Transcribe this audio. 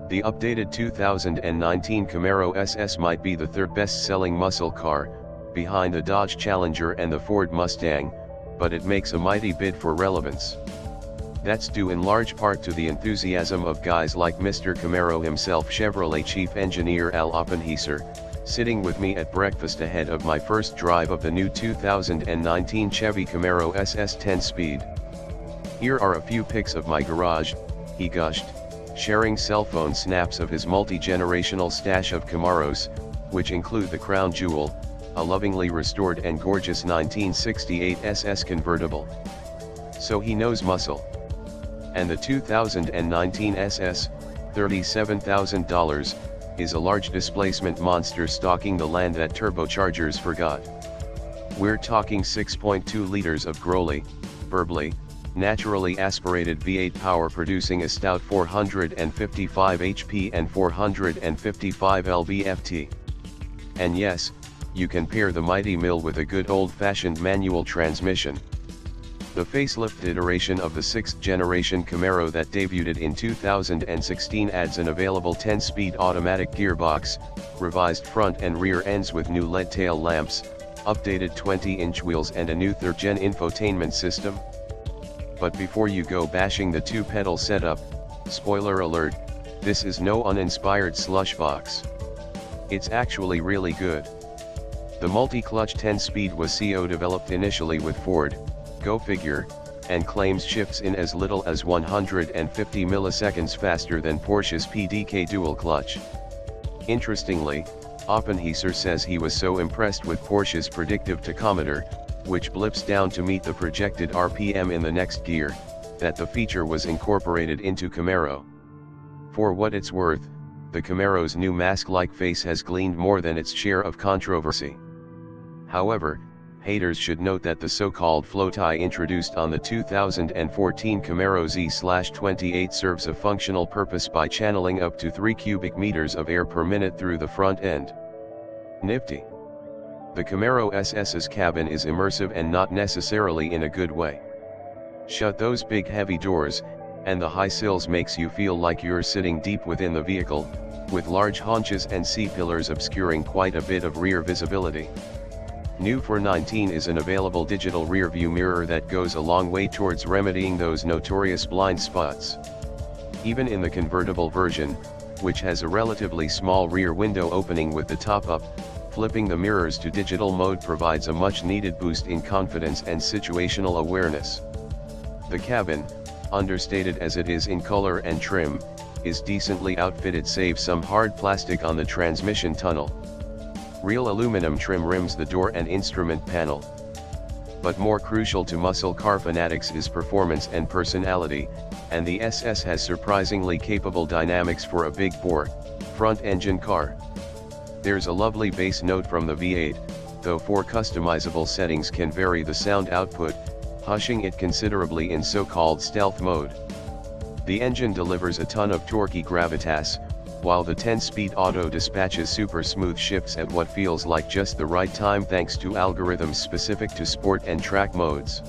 The updated 2019 Camaro SS might be the third best-selling muscle car, behind the Dodge Challenger and the Ford Mustang, but it makes a mighty bid for relevance. That's due in large part to the enthusiasm of guys like Mr. Camaro himself, Chevrolet Chief Engineer Al Oppenheiser, sitting with me at breakfast ahead of my first drive of the new 2019 Chevy Camaro SS 10-speed. Here are a few pics of my garage, he gushed, sharing cell phone snaps of his multi-generational stash of Camaros, which include the crown jewel, a lovingly restored and gorgeous 1968 SS convertible. So he knows muscle. And the 2019 SS, $37,000, is a large displacement monster stalking the land that turbochargers forgot. We're talking 6.2 liters of Growly, burbly, naturally aspirated V8 power producing a stout 455 HP and 455 lb-ft. And yes, you can pair the mighty mill with a good old-fashioned manual transmission. The facelifted iteration of the 6th generation Camaro that debuted in 2016 adds an available 10-speed automatic gearbox, revised front and rear ends with new LED tail lamps, updated 20-inch wheels and a new 3rd-gen infotainment system. But before you go bashing the 2-pedal setup, spoiler alert, this is no uninspired slushbox. It's actually really good. The multi-clutch 10-speed was co-developed initially with Ford, go figure, and claims shifts in as little as 150 milliseconds faster than Porsche's PDK dual clutch. Interestingly, Oppenheiser says he was so impressed with Porsche's predictive tachometer, which blips down to meet the projected RPM in the next gear, that the feature was incorporated into Camaro. For what it's worth, the Camaro's new mask-like face has gleaned more than its share of controversy. However, haters should note that the so-called flow tie introduced on the 2014 Camaro Z/28 serves a functional purpose by channeling up to 3 cubic meters of air per minute through the front end. Nifty. The Camaro SS's cabin is immersive and not necessarily in a good way. Shut those big heavy doors, and the high sills makes you feel like you're sitting deep within the vehicle, with large haunches and C-pillars obscuring quite a bit of rear visibility. New for 19 is an available digital rear view mirror that goes a long way towards remedying those notorious blind spots. Even in the convertible version, which has a relatively small rear window opening with the top up, flipping the mirrors to digital mode provides a much needed boost in confidence and situational awareness. The cabin, understated as it is in color and trim, is decently outfitted save some hard plastic on the transmission tunnel. Real aluminum trim rims the door and instrument panel. But more crucial to muscle car fanatics is performance and personality, and the SS has surprisingly capable dynamics for a big bore, front-engine car. There's a lovely bass note from the V8, though 4 customizable settings can vary the sound output, hushing it considerably in so-called stealth mode. The engine delivers a ton of torquey gravitas, while the 10-speed auto dispatches super smooth shifts at what feels like just the right time thanks to algorithms specific to sport and track modes.